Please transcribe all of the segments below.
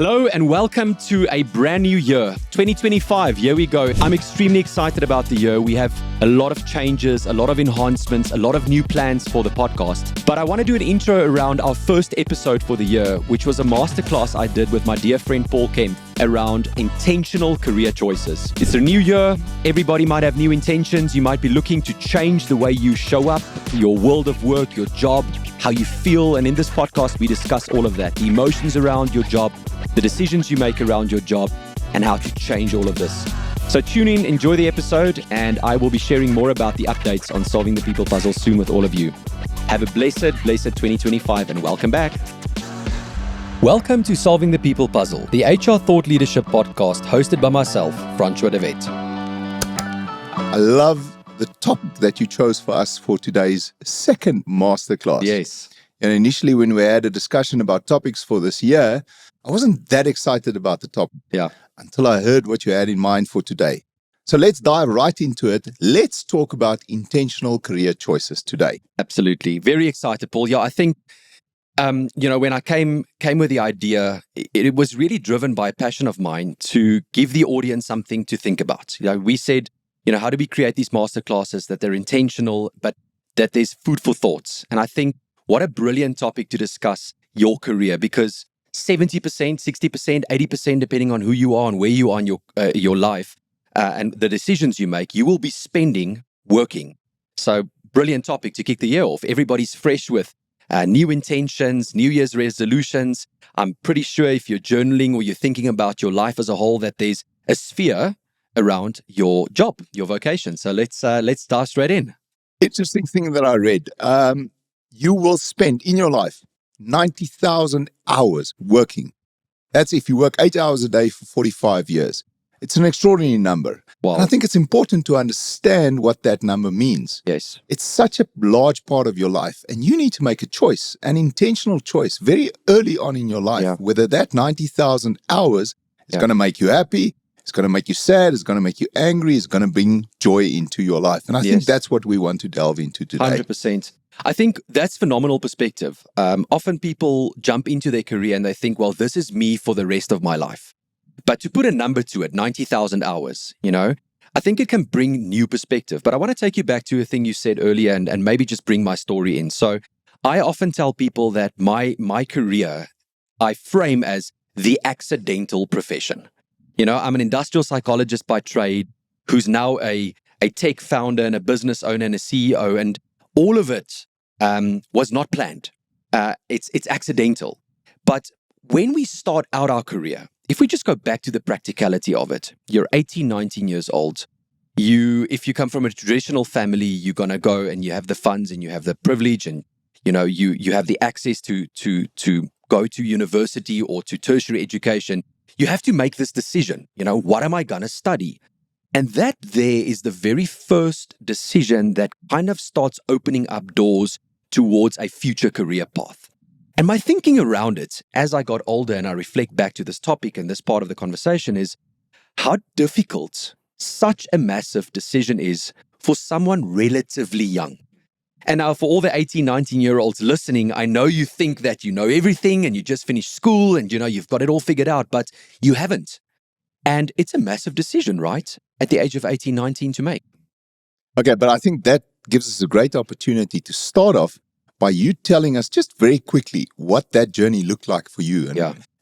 Hello and welcome to a brand new year, 2025. Here we go. I'm extremely excited about the year. We have a lot of changes, a lot of enhancements, a lot of new plans for the podcast. But I want to do an intro around our first episode for the year, which was a masterclass I did with my dear friend Kempff around intentional career choices. It's a new year. Everybody might have new intentions. You might be looking to change the way you show up, your world of work, your job, how you feel. And in this podcast, we discuss all of that, the emotions around your job, the decisions you make around your job, and how to change all of this. So tune in, enjoy the episode, and I will be sharing more about the updates on solving the people puzzle soon with all of you. Have a blessed 2025 and welcome back. Welcome to Solving the People Puzzle, the HR Thought Leadership podcast hosted by myself, Francois. I love the topic that you chose for us for today's second masterclass. Yes. And initially when we had a discussion about topics for this year, I wasn't that excited about the topic until I heard what you had in mind for today. So let's dive right into it. Let's talk about intentional career choices today. Absolutely. Very excited, Paul. Yeah, I think, when I came with the idea, it was really driven by a passion of mine to give the audience something to think about. We said, how do we create these masterclasses that they're intentional, but that there's food for thoughts? And I think what a brilliant topic to discuss your career, because 70%, 60%, 80%, depending on who you are and where you are in your life and the decisions you make, you will be spending working. So brilliant topic to kick the year off. Everybody's fresh with new intentions, New Year's resolutions. I'm pretty sure if you're journaling or you're thinking about your life as a whole, that there's a sphere around your job, your vocation. So let's dive straight in. Interesting thing that I read. You will spend in your life 90,000 hours working. That's if you work 8 hours a day for 45 years. It's an extraordinary number. Wow. And I think it's important to understand what that number means. Yes. It's such a large part of your life, and you need to make a choice, an intentional choice, very early on in your life, whether that 90,000 hours is going to make you happy, it's going to make you sad, it's going to make you angry, it's going to bring joy into your life. And I think that's what we want to delve into today. 100%. I think that's phenomenal perspective. Often people jump into their career and they think, well, this is me for the rest of my life. But to put a number to it, 90,000 hours, I think it can bring new perspective. But I want to take you back to a thing you said earlier and maybe just bring my story in. So I often tell people that my career, I frame as the accidental profession. I'm an industrial psychologist by trade who's now a tech founder and a business owner and a CEO, and all of it was not planned. It's accidental. But when we start out our career, if we just go back to the practicality of it, you're 18, 19 years old. If you come from a traditional family, you're going to go and you have the funds and you have the privilege and, you have the access to go to university or to tertiary education. You have to make this decision. What am I going to study? And that there is the very first decision that kind of starts opening up doors towards a future career path. And my thinking around it, as I got older and I reflect back to this topic and this part of the conversation, is how difficult such a massive decision is for someone relatively young. And now for all the 18, 19-year-olds listening, I know you think that you know everything and you just finished school and you've got it all figured out, but you haven't. And it's a massive decision, right? At the age of 18, 19 to make. Okay, but I think that gives us a great opportunity to start off by you telling us just very quickly what that journey looked like for you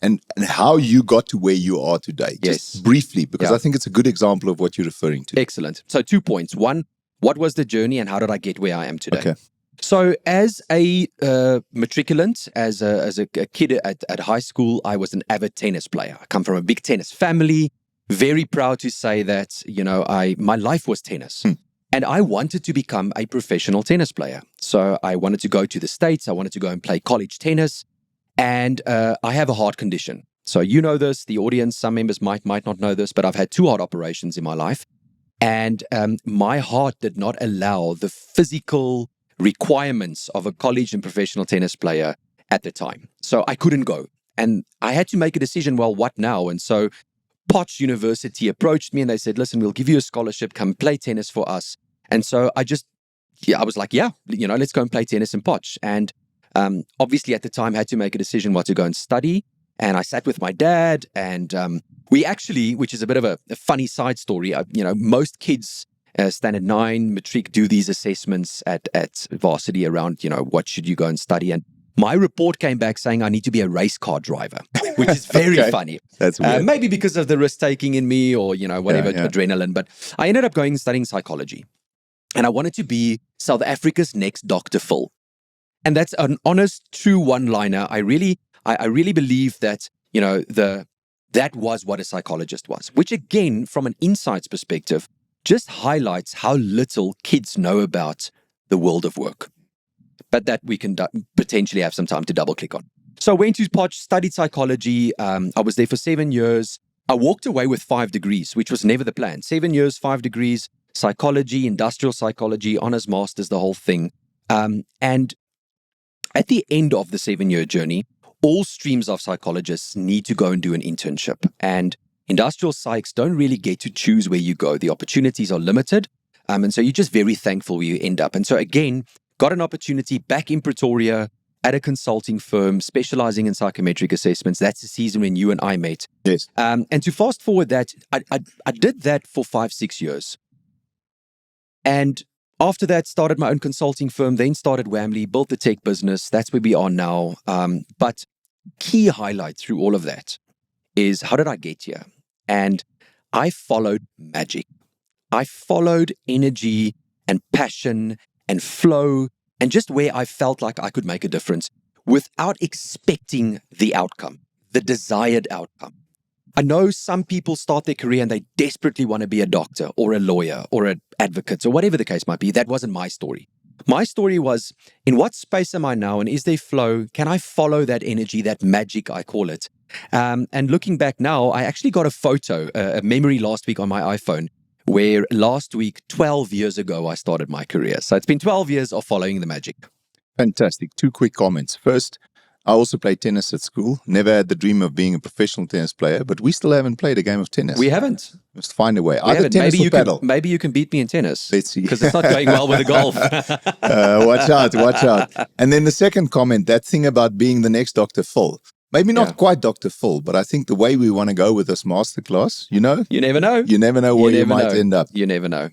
and how you got to where you are today. Just briefly, because I think it's a good example of what you're referring to. Excellent. So 2 points. One, what was the journey and how did I get where I am today? Okay. So as a matriculant, as a kid at high school, I was an avid tennis player. I come from a big tennis family. Very proud to say that, my life was tennis. And I wanted to become a professional tennis player. So I wanted to go to the States. I wanted to go and play college tennis. And I have a heart condition. So you know this, the audience, some members might not know this, but I've had 2 heart operations in my life. And my heart did not allow the physical requirements of a college and professional tennis player at the time. So I couldn't go. And I had to make a decision, well, what now? And so Potch University approached me and they said, listen, we'll give you a scholarship, come play tennis for us. And so I was like, let's go and play tennis in Potch. And obviously at the time had to make a decision what to go and study. And I sat with my dad, and we actually, which is a bit of a funny side story, most kids, standard 9, matric, do these assessments at varsity around, what should you go and study. And my report came back saying I need to be a race car driver, which is very funny. That's weird. Maybe because of the risk-taking in me or, whatever, adrenaline. But I ended up going and studying psychology. And I wanted to be South Africa's next Dr. Phil. And that's an honest, true one-liner. I really believe that, that was what a psychologist was, which again, from an insights perspective, just highlights how little kids know about the world of work. But that we can potentially have some time to double click on. So I went to Potch, studied psychology. I was there for 7 years. I walked away with 5 degrees, which was never the plan. 7 years, 5 degrees, psychology, industrial psychology, honors masters, the whole thing. And at the end of the 7-year journey, all streams of psychologists need to go and do an internship. And industrial psychs don't really get to choose where you go. The opportunities are limited. And so you're just very thankful where you end up. And so again, got an opportunity back in Pretoria at a consulting firm specializing in psychometric assessments. That's the season when you and I met. Yes. And to fast forward that, I did that for 5-6 years. And after that, started my own consulting firm, then started Whamley, built the tech business. That's where we are now. But key highlight through all of that is, how did I get here? And I followed magic. I followed energy and passion and flow, and just where I felt like I could make a difference without expecting the outcome, the desired outcome. I know some people start their career and they desperately want to be a doctor or a lawyer or an advocate or whatever the case might be. That wasn't my story. My story was, in what space am I now, and is there flow? Can I follow that energy, that magic, I call it? And looking back now, I actually got a photo, a memory last week on my iPhone, where last week, 12 years ago, I started my career. So it's been 12 years of following the magic. Fantastic. 2 quick comments. First, I also played tennis at school. Never had the dream of being a professional tennis player, but we still haven't played a game of tennis. We haven't. Let's find a way. Either tennis or paddle. Maybe you can beat me in tennis. Let's see. Because it's not going well with the golf. Watch out. And then the second comment, that thing about being the next Dr. Phil. Maybe not quite Dr. Phil, but I think the way we want to go with this masterclass, You never know. You never know where you might end up. You never know.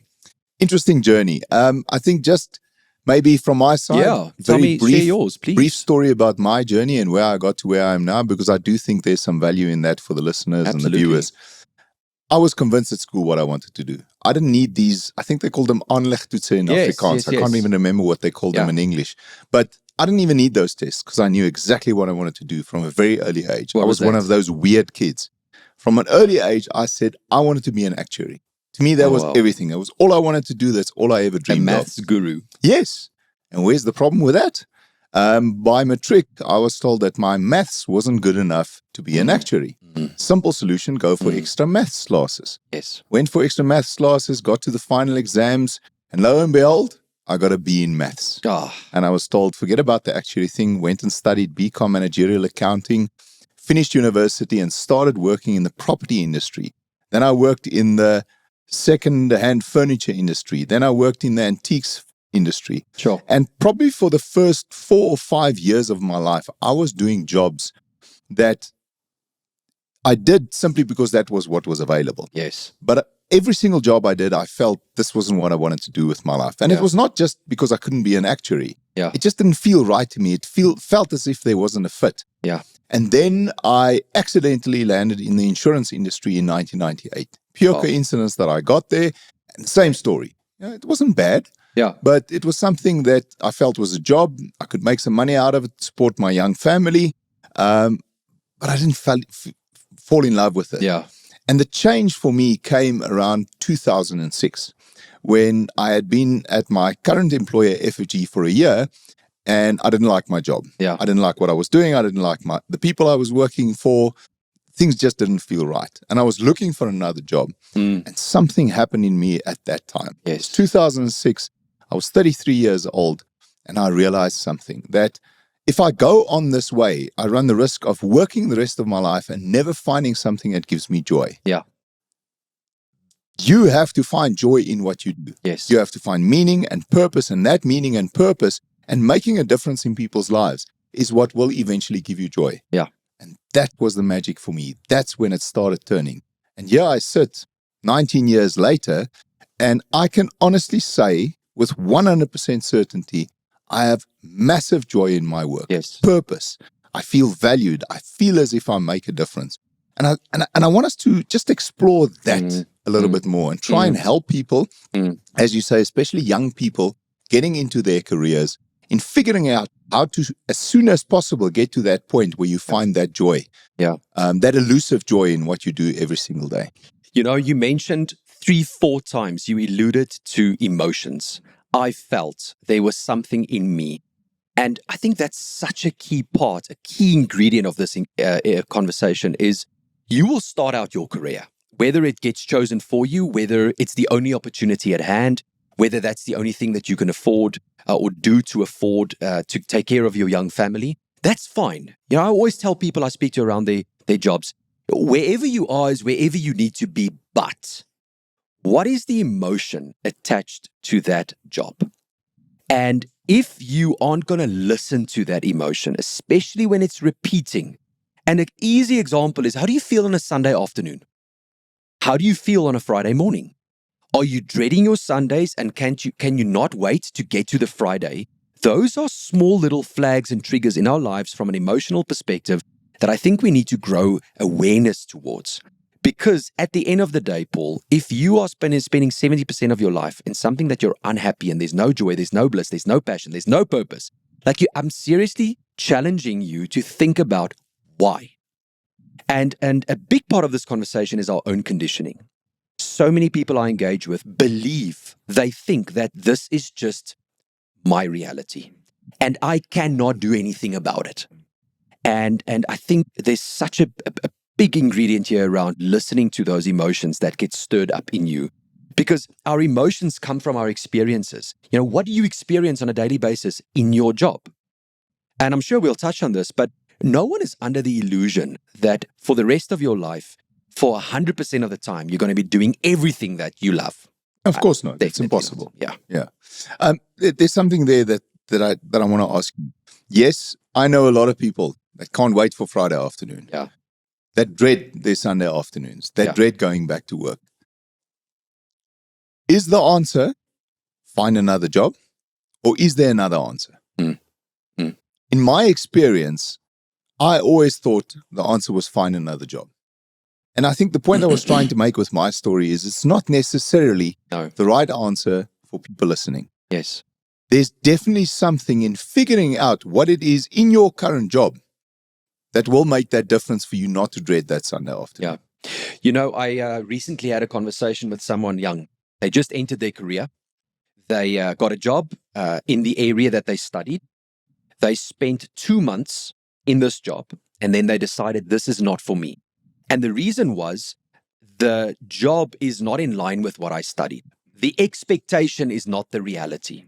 Interesting journey. I think just maybe from my side, tell me, share yours, please. Brief story about my journey and where I got to where I am now, because I do think there's some value in that for the listeners and the viewers. I was convinced at school what I wanted to do. I didn't need these, I think they called them aanlegtoetse in Afrikaans. I can't even remember what they called them in English. But I didn't even need those tests because I knew exactly what I wanted to do from a very early age. I was one of those weird kids. From an early age, I said I wanted to be an actuary. To me, that was everything. That was all I wanted to do. That's all I ever dreamed of. A maths guru. Yes. And where's the problem with that? By matric, I was told that my maths wasn't good enough to be an actuary. Simple solution, go for extra maths classes. Yes. Went for extra maths classes, got to the final exams, and lo and behold, I got a B in maths. And I was told, forget about the actuary thing, went and studied BCom managerial accounting, finished university and started working in the property industry. Then I worked in the second-hand furniture industry. Then I worked in the antiques industry. Sure. And probably for the first 4 or 5 years of my life, I was doing jobs that I did simply because that was what was available. Yes. But every single job I did, I felt this wasn't what I wanted to do with my life. And it was not just because I couldn't be an actuary. Yeah. It just didn't feel right to me. It felt as if there wasn't a fit. Yeah. And then I accidentally landed in the insurance industry in 1998. Pure coincidence that I got there. And same story. It wasn't bad. Yeah. But it was something that I felt was a job. I could make some money out of it, support my young family. But I didn't fall in love with it. Yeah. And the change for me came around 2006 when I had been at my current employer, FFG, for a year and I didn't like my job. Yeah. I didn't like what I was doing. I didn't like the people I was working for. Things just didn't feel right. And I was looking for another job. And something happened in me at that time. Yes. 2006, I was 33 years old and I realized something, that if I go on this way, I run the risk of working the rest of my life and never finding something that gives me joy. Yeah. You have to find joy in what you do. Yes. You have to find meaning and purpose, and that meaning and purpose and making a difference in people's lives is what will eventually give you joy. Yeah. And that was the magic for me. That's when it started turning. And here I sit 19 years later, and I can honestly say with 100% certainty, I have massive joy in my work. Yes. Purpose. I feel valued. I feel as if I make a difference. And I want us to just explore that a little bit more and try and help people, as you say, especially young people, getting into their careers, in figuring out how to, as soon as possible, get to that point where you find that joy, that elusive joy in what you do every single day. You know, you mentioned 3-4 times, you alluded to emotions. I felt there was something in me. And I think that's such a key part, a key ingredient of this conversation is you will start out your career, whether it gets chosen for you, whether it's the only opportunity at hand, whether that's the only thing that you can afford or do to afford to take care of your young family. That's fine. You know, I always tell people I speak to around their jobs, wherever you are is wherever you need to be, but what is the emotion attached to that job? And if you aren't going to listen to that emotion, especially when it's repeating, and an easy example is, how do you feel on a Sunday afternoon? How do you feel on a Friday morning? Are you dreading your Sundays and can you not wait to get to the Friday? Those are small little flags and triggers in our lives from an emotional perspective that I think we need to grow awareness towards. Because at the end of the day, Paul, if you are spending 70% of your life in something that you're unhappy and there's no joy, there's no bliss, there's no passion, there's no purpose, I'm seriously challenging you to think about why. And a big part of this conversation is our own conditioning. So many people I engage with they think that this is just my reality and I cannot do anything about it. And I think there's such a big ingredient here around listening to those emotions that get stirred up in you, because our emotions come from our experiences. You know, what do you experience on a daily basis in your job? And I'm sure we'll touch on this, but no one is under the illusion that for the rest of your life, for 100% of the time, you're going to be doing everything that you love. Of course not. It's impossible. Not. Yeah. There's something there that I want to ask you. Yes, I know a lot of people that can't wait for Friday afternoon. Yeah. That dread their Sunday afternoons. That dread going back to work. Is the answer find another job, or is there another answer? In my experience, I always thought the answer was find another job. And I think the point I was trying to make with my story is it's not necessarily the right answer for people listening. Yes. There's definitely something in figuring out what it is in your current job that will make that difference for you not to dread that Sunday afternoon. Yeah. You know, I recently had a conversation with someone young. They just entered their career. They got a job in the area that they studied. They spent 2 months in this job, and then they decided this is not for me. And the reason was the job is not in line with what I studied. The expectation is not the reality.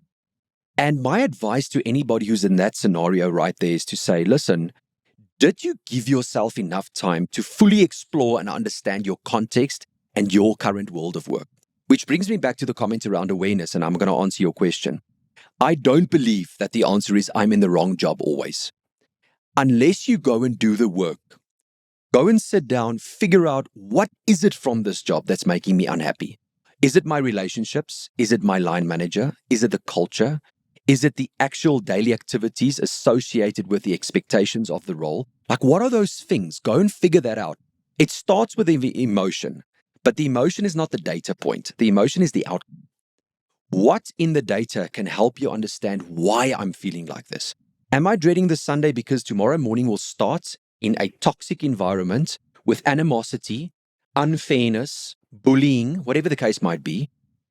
And my advice to anybody who's in that scenario right there is to say, listen, did you give yourself enough time to fully explore and understand your context and your current world of work? Which brings me back to the comment around awareness, and I'm going to answer your question. I don't believe that the answer is I'm in the wrong job always. Unless you go and do the work, go and sit down, figure out what is it from this job that's making me unhappy. Is it my relationships? Is it my line manager? Is it the culture? Is it the actual daily activities associated with the expectations of the role? What are those things? Go and figure that out. It starts with the emotion, but the emotion is not the data point. The emotion is the outcome. What in the data can help you understand why I'm feeling like this? Am I dreading the Sunday because tomorrow morning will start in a toxic environment with animosity, unfairness, bullying, whatever the case might be?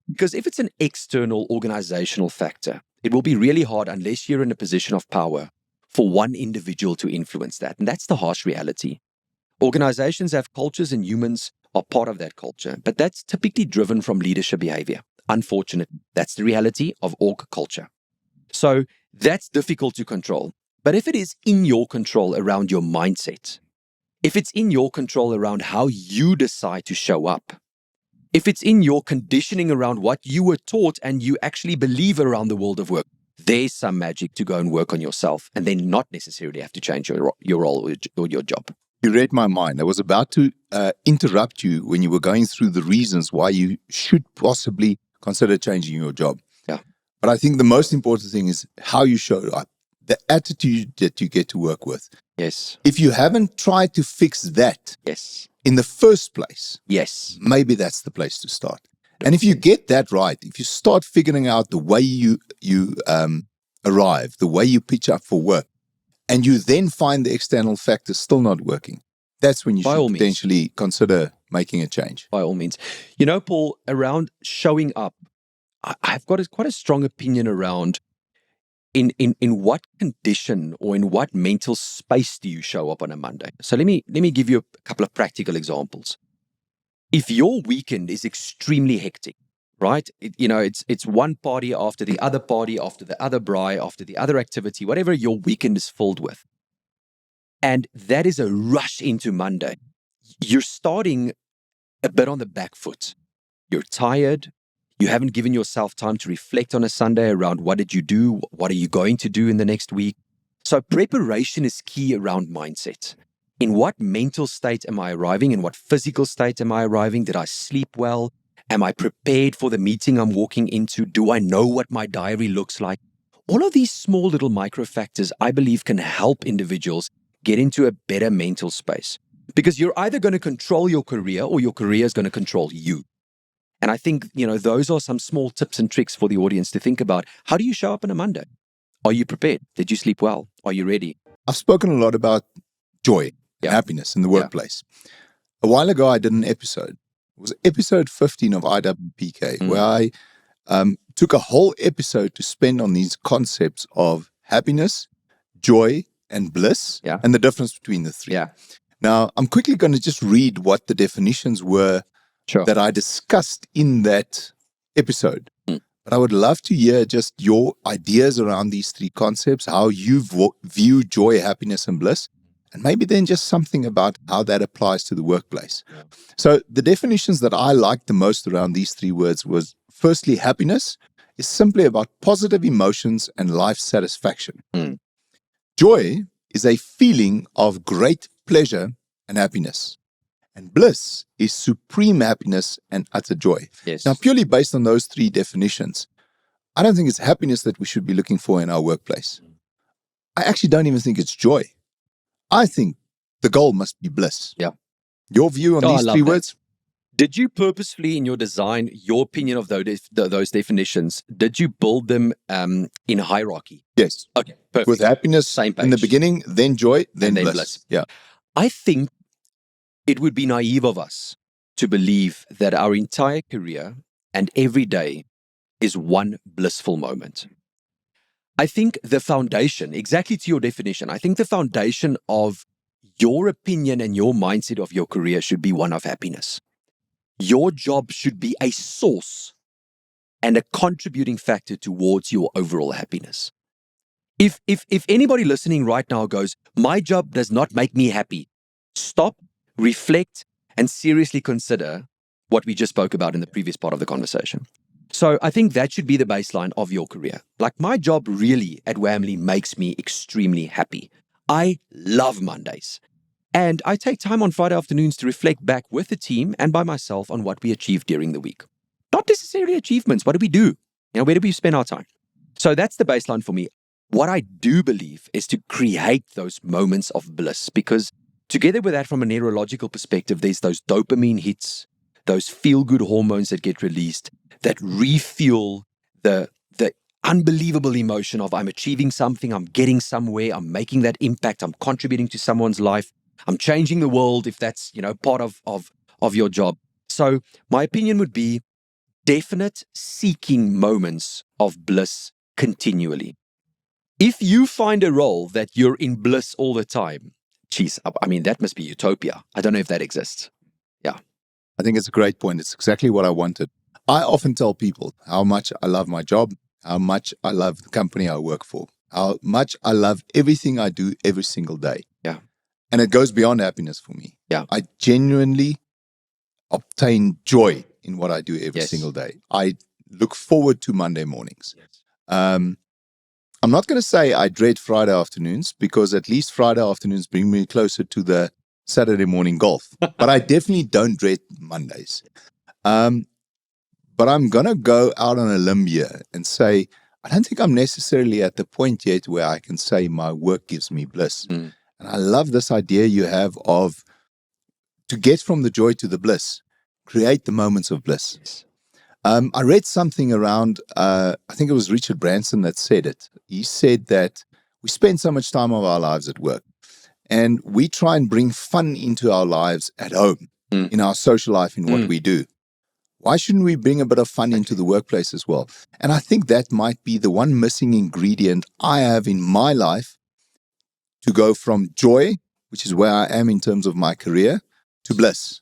Because if it's an external organizational factor, it will be really hard unless you're in a position of power for one individual to influence that. And that's the harsh reality. Organizations have cultures and humans are part of that culture, but that's typically driven from leadership behavior. Unfortunately, that's the reality of org culture. So that's difficult to control. But if it is in your control around your mindset, if it's in your control around how you decide to show up, if it's in your conditioning around what you were taught and you actually believe around the world of work, there's some magic to go and work on yourself and then not necessarily have to change your role or your job. You read my mind. I was about to interrupt you when you were going through the reasons why you should possibly consider changing your job. Yeah. But I think the most important thing is how you show up, the attitude that you get to work with. Yes. If you haven't tried to fix that Yes. in the first place, Yes. maybe that's the place to start. And if you get that right, if you start figuring out the way you arrive, the way you pitch up for work, and you then find the external factors still not working, that's when you should potentially consider making a change. By all means. You know, Paul, around showing up, I've got quite a strong opinion around in what condition or in what mental space do you show up on a Monday? So let me give you a couple of practical examples. If your weekend is extremely hectic, right? It's one party after the other party, after the other braai, after the other activity, whatever your weekend is filled with. And that is a rush into Monday. You're starting a bit on the back foot. You're tired. You haven't given yourself time to reflect on a Sunday around what did you do? What are you going to do in the next week? So preparation is key around mindset. In what mental state am I arriving? In what physical state am I arriving? Did I sleep well? Am I prepared for the meeting I'm walking into? Do I know what my diary looks like? All of these small little micro factors, I believe, can help individuals get into a better mental space. Because you're either going to control your career or your career is going to control you. And I think, those are some small tips and tricks for the audience to think about. How do you show up on a Monday? Are you prepared? Did you sleep well? Are you ready? I've spoken a lot about joy and happiness in the workplace. A while ago, I did an episode. It was episode 15 of IWPK, where I took a whole episode to spend on these concepts of happiness, joy, and bliss, and the difference between the three. Yeah. Now, I'm quickly going to just read what the definitions were that I discussed in that episode. But I would love to hear just your ideas around these three concepts, how you view joy, happiness, and bliss, and maybe then just something about how that applies to the workplace. Yeah. So the definitions that I liked the most around these three words was, firstly, happiness is simply about positive emotions and life satisfaction. Joy is a feeling of great pleasure and happiness. And bliss is supreme happiness and utter joy. Yes. Now, purely based on those three definitions, I don't think it's happiness that we should be looking for in our workplace. I actually don't even think it's joy. I think the goal must be bliss. Yeah. Your view on these three words? Did you purposefully, in your design, your opinion of those definitions, did you build them in hierarchy? Yes. Okay, perfect. With happiness in the beginning, then joy, then bliss. Yeah. I think it would be naive of us to believe that our entire career and every day is one blissful moment. I think the foundation, exactly to your definition, I think the foundation of your opinion and your mindset of your career should be one of happiness. Your job should be a source and a contributing factor towards your overall happiness. If anybody listening right now goes, my job does not make me happy, stop, reflect, and seriously consider what we just spoke about in the previous part of the conversation. So I think that should be the baseline of your career. Like, my job really at Whamley makes me extremely happy. I love Mondays. And I take time on Friday afternoons to reflect back with the team and by myself on what we achieved during the week. Not necessarily achievements. What do we do? Where do we spend our time? So that's the baseline for me. What I do believe is to create those moments of bliss, because together with that, from a neurological perspective, there's those dopamine hits, those feel-good hormones that get released that refuel the unbelievable emotion of I'm achieving something, I'm getting somewhere, I'm making that impact, I'm contributing to someone's life, I'm changing the world if that's, part of your job. So my opinion would be definite seeking moments of bliss continually. If you find a role that you're in bliss all the time, geez, I mean, that must be utopia. I don't know if that exists. Yeah. I think it's a great point. It's exactly what I wanted. I often tell people how much I love my job, how much I love the company I work for, how much I love everything I do every single day. Yeah. And it goes beyond happiness for me. Yeah. I genuinely obtain joy in what I do every single day. I look forward to Monday mornings. Yes. I'm not going to say I dread Friday afternoons, because at least Friday afternoons bring me closer to the Saturday morning golf. But I definitely don't dread Mondays. But I'm going to go out on a limb here and say, I don't think I'm necessarily at the point yet where I can say my work gives me bliss. And I love this idea you have of, to get from the joy to the bliss, create the moments of bliss. Yes. I read something around, I think it was Richard Branson that said it. He said that we spend so much time of our lives at work, and we try and bring fun into our lives at home, in our social life, in what we do. Why shouldn't we bring a bit of fun into the workplace as well? And I think that might be the one missing ingredient I have in my life to go from joy, which is where I am in terms of my career, to bliss.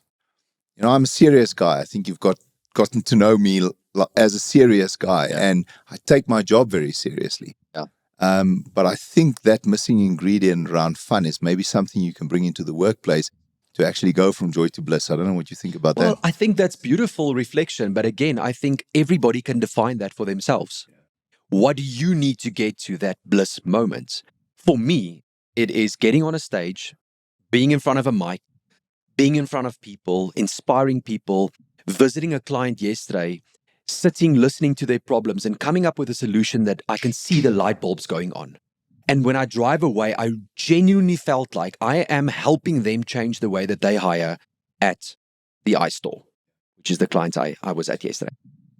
You know, I'm a serious guy. I think you've gotten to know me as a serious guy, and I take my job very seriously. But I think that missing ingredient around fun is maybe something you can bring into the workplace to actually go from joy to bliss. I don't know what you think about that. Well, I think that's beautiful reflection. But again, I think everybody can define that for themselves. What do you need to get to that bliss moment? For me, it is getting on a stage, being in front of a mic, being in front of people, inspiring people, visiting a client yesterday, sitting, listening to their problems and coming up with a solution that I can see the light bulbs going on. And when I drive away, I genuinely felt like I am helping them change the way that they hire at the iStore, which is the client I was at yesterday.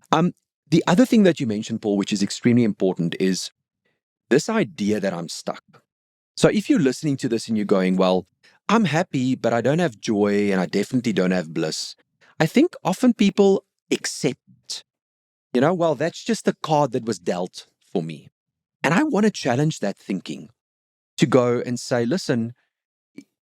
The other thing that you mentioned, Paul, which is extremely important, is this idea that I'm stuck. So if you're listening to this and you're going, well, I'm happy, but I don't have joy and I definitely don't have bliss, I think often people accept, well, that's just the card that was dealt for me. And I want to challenge that thinking to go and say, listen,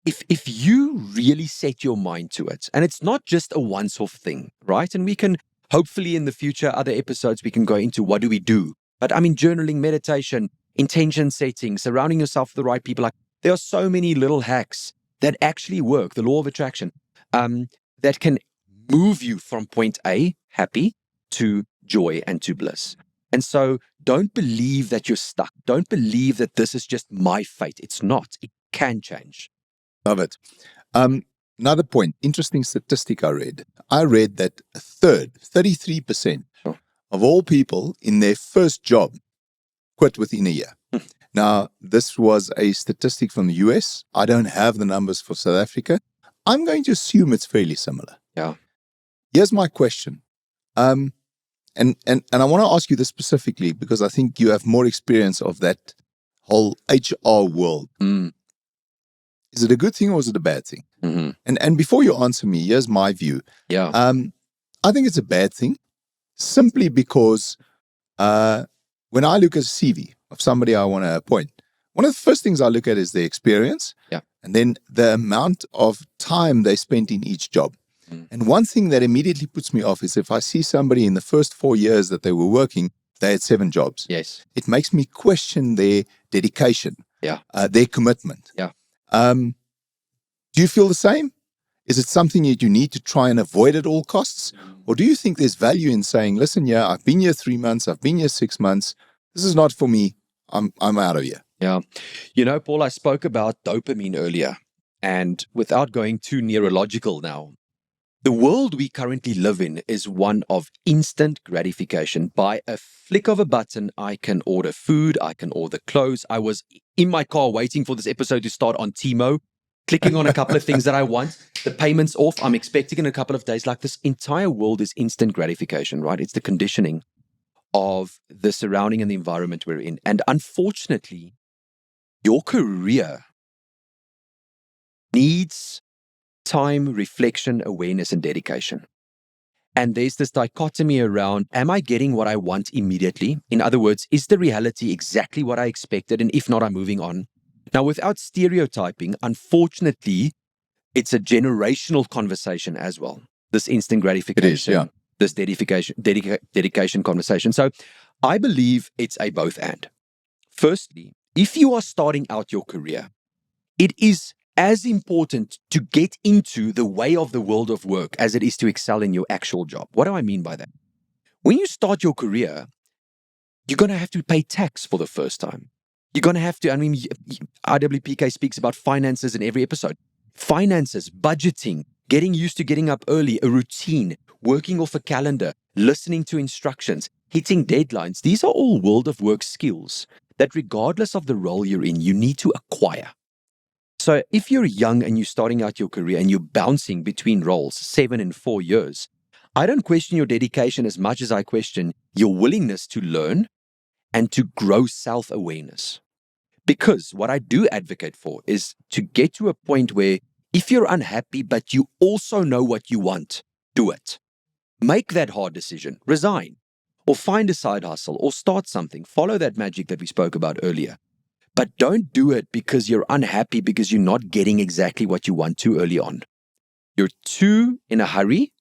if you really set your mind to it, and it's not just a once-off thing, right? And we can hopefully in the future, other episodes, we can go into what do we do. But I mean, journaling, meditation, intention setting, surrounding yourself with the right people. Like, there are so many little hacks that actually work, the law of attraction, that can move you from point A, happy, to joy and to bliss. And so don't believe that you're stuck. Don't believe that this is just my fate. It's not. It can change. Love it. Another point, interesting statistic I read. I read that a third, 33% of all people in their first job quit within a year. Now, this was a statistic from the US. I don't have the numbers for South Africa. I'm going to assume it's fairly similar. Yeah. Here's my question. And I want to ask you this specifically because I think you have more experience of that whole HR world. Is it a good thing or is it a bad thing? And before you answer me, here's my view. Yeah. I think it's a bad thing simply because when I look at a CV of somebody I want to appoint, one of the first things I look at is their experience, and then the amount of time they spent in each job. And one thing that immediately puts me off is if I see somebody in the first 4 years that they were working, they had 7 jobs. Yes. It makes me question their dedication, their commitment. Do you feel the same? Is it something that you need to try and avoid at all costs? Or do you think there's value in saying, listen, I've been here 3 months, I've been here 6 months, this is not for me, I'm out of here. Yeah. Paul, I spoke about dopamine earlier, and without going too neurological now, the world we currently live in is one of instant gratification. By a flick of a button, I can order food, I can order clothes. I was in my car waiting for this episode to start on Timo, clicking on a couple of things that I want. The payment's off. I'm expecting in a couple of days. Like, this entire world is instant gratification, right? It's the conditioning of the surrounding and the environment we're in. And unfortunately, your career needs time, reflection, awareness, and dedication. And there's this dichotomy around, am I getting what I want immediately? In other words, is the reality exactly what I expected? And if not, I'm moving on. Now, without stereotyping, unfortunately, it's a generational conversation as well. This instant gratification, it is, this dedication conversation. So I believe it's a both and. Firstly, if you are starting out your career, it is as important to get into the way of the world of work as it is to excel in your actual job. What do I mean by that? When you start your career, you're going to have to pay tax for the first time. You're going to have to, IWPK speaks about finances in every episode. Finances, budgeting, getting used to getting up early, a routine, working off a calendar, listening to instructions, hitting deadlines. These are all world of work skills that regardless of the role you're in, you need to acquire. So if you're young and you're starting out your career and you're bouncing between roles 7 and 4 years, I don't question your dedication as much as I question your willingness to learn and to grow self-awareness. Because what I do advocate for is to get to a point where if you're unhappy, but you also know what you want, do it. Make that hard decision, resign, or find a side hustle, or start something. Follow that magic that we spoke about earlier. But don't do it because you're unhappy because you're not getting exactly what you want to early on. You're too in a hurry.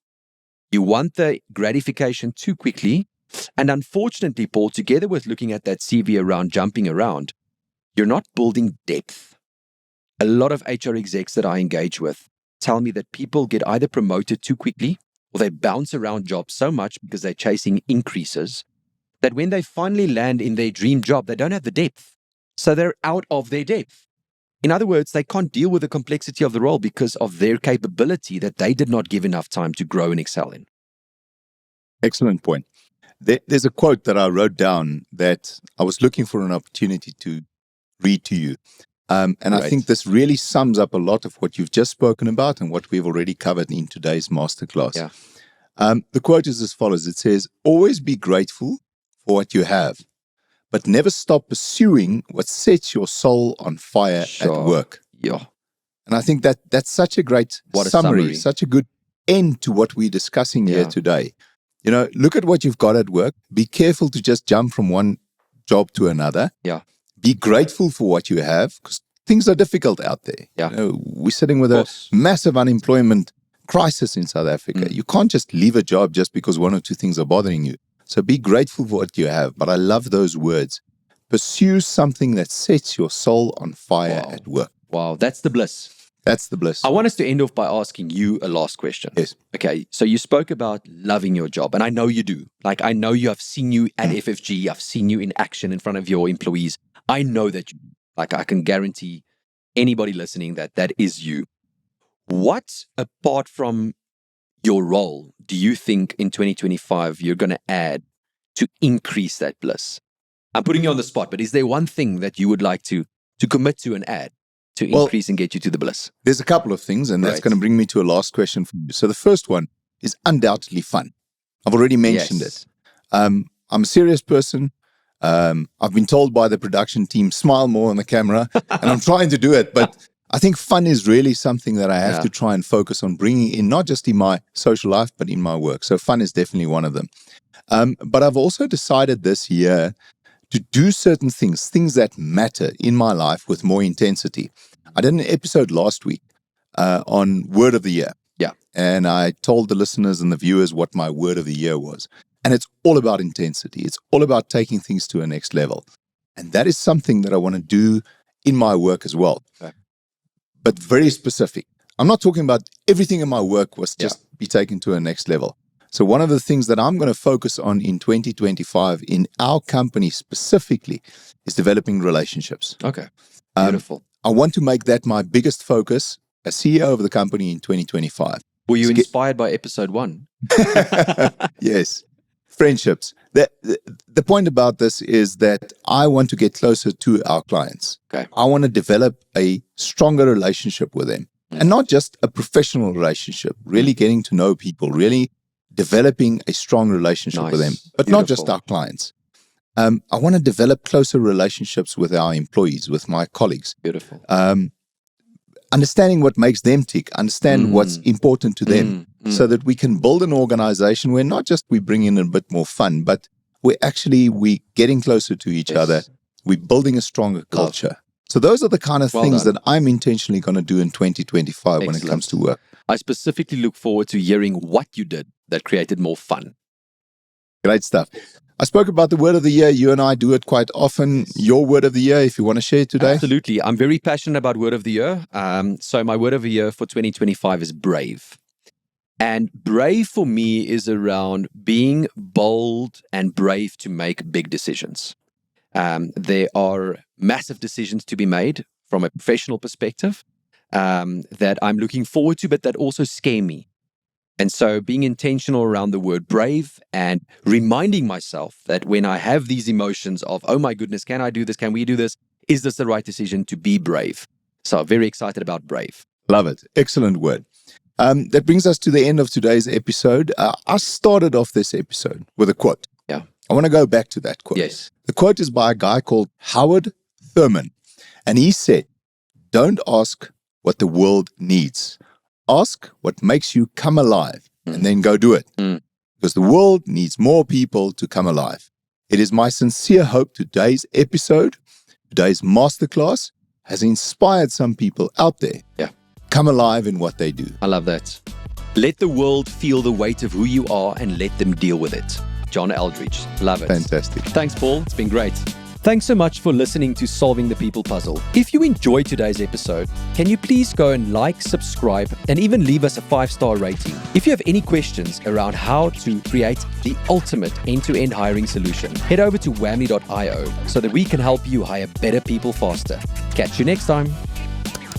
You want the gratification too quickly. And unfortunately, Paul, together with looking at that CV around jumping around, you're not building depth. A lot of HR execs that I engage with tell me that people get either promoted too quickly or they bounce around jobs so much because they're chasing increases that when they finally land in their dream job, they don't have the depth. So they're out of their depth. In other words, they can't deal with the complexity of the role because of their capability that they did not give enough time to grow and excel in. Excellent point. There's a quote that I wrote down that I was looking for an opportunity to read to you. And right. I think this really sums up a lot of what you've just spoken about and what we've already covered in today's masterclass. Yeah. The quote is as follows. It says, always be grateful for what you have, but never stop pursuing what sets your soul on fire at work. Yeah. And I think that's such a great summary, such a good end to what we're discussing here today. You know, look at what you've got at work. Be careful to just jump from one job to another. Yeah. Be grateful for what you have because things are difficult out there. Yeah. You know, we're sitting with a massive unemployment crisis in South Africa. You can't just leave a job just because one or two things are bothering you. So be grateful for what you have. But I love those words. Pursue something that sets your soul on fire at work. Wow, that's the bliss. That's the bliss. I want us to end off by asking you a last question. Yes. Okay, so you spoke about loving your job, and I know you do. Like, I know I've seen you at FFG. I've seen you in action in front of your employees. I know that you, like, I can guarantee anybody listening that is you. What, apart from your role, do you think in 2025 you're going to add to increase that bliss? I'm putting you on the spot, but is there one thing that you would like to commit to and add to increase and get you to the bliss? There's a couple of things, and that's going to bring me to a last question for you. So the first one is undoubtedly fun. I've already mentioned it. I'm a serious person. I've been told by the production team, smile more on the camera, and I'm trying to do it. But I think fun is really something that I have to try and focus on bringing in, not just in my social life, but in my work. So fun is definitely one of them. But I've also decided this year to do certain things that matter in my life with more intensity. I did an episode last week on Word of the Year. Yeah. And I told the listeners and the viewers what my Word of the Year was. And it's all about intensity. It's all about taking things to a next level. And that is something that I want to do in my work as well. Okay. But very specific. I'm not talking about everything in my work was just be taken to a next level. So one of the things that I'm going to focus on in 2025 in our company specifically is developing relationships. Okay. Beautiful. I want to make that my biggest focus as CEO of the company in 2025. Were you inspired by episode 1? Yes. Friendships. The point about this is that I want to get closer to our clients. Okay. I want to develop a stronger relationship with them. And not just a professional relationship, really getting to know people, really developing a strong relationship with them, but not just our clients. I want to develop closer relationships with our employees, with my colleagues. Beautiful. Understanding what makes them tick, understand what's important to them, so that we can build an organization where not just we bring in a bit more fun, but we're getting closer to each other. We're building a stronger culture. So those are the kind of things that I'm intentionally going to do in 2025 when it comes to work. I specifically look forward to hearing what you did that created more fun. Great stuff. I spoke about the Word of the Year. You and I do it quite often. Your Word of the Year, if you want to share it today. Absolutely. I'm very passionate about Word of the Year. So my Word of the Year for 2025 is brave. And brave for me is around being bold and brave to make big decisions. There are massive decisions to be made from a professional perspective that I'm looking forward to, but that also scare me. And so being intentional around the word brave and reminding myself that when I have these emotions of, oh my goodness, can I do this? Can we do this? Is this the right decision to be brave? So very excited about brave. Love it. Excellent word. That brings us to the end of today's episode. I started off this episode with a quote. Yeah. I want to go back to that quote. Yes. The quote is by a guy called Howard Thurman. And he said, don't ask what the world needs. Ask what makes you come alive and then go do it. Because the world needs more people to come alive. It is my sincere hope today's episode, today's masterclass, has inspired some people out there. Yeah. Come alive in what they do. I love that. Let the world feel the weight of who you are and let them deal with it. John Eldridge. Love it. Fantastic. Thanks, Paul. It's been great. Thanks so much for listening to Solving the People Puzzle. If you enjoyed today's episode, can you please go and like, subscribe, and even leave us a 5-star rating? If you have any questions around how to create the ultimate end-to-end hiring solution, head over to whammy.io so that we can help you hire better people faster. Catch you next time.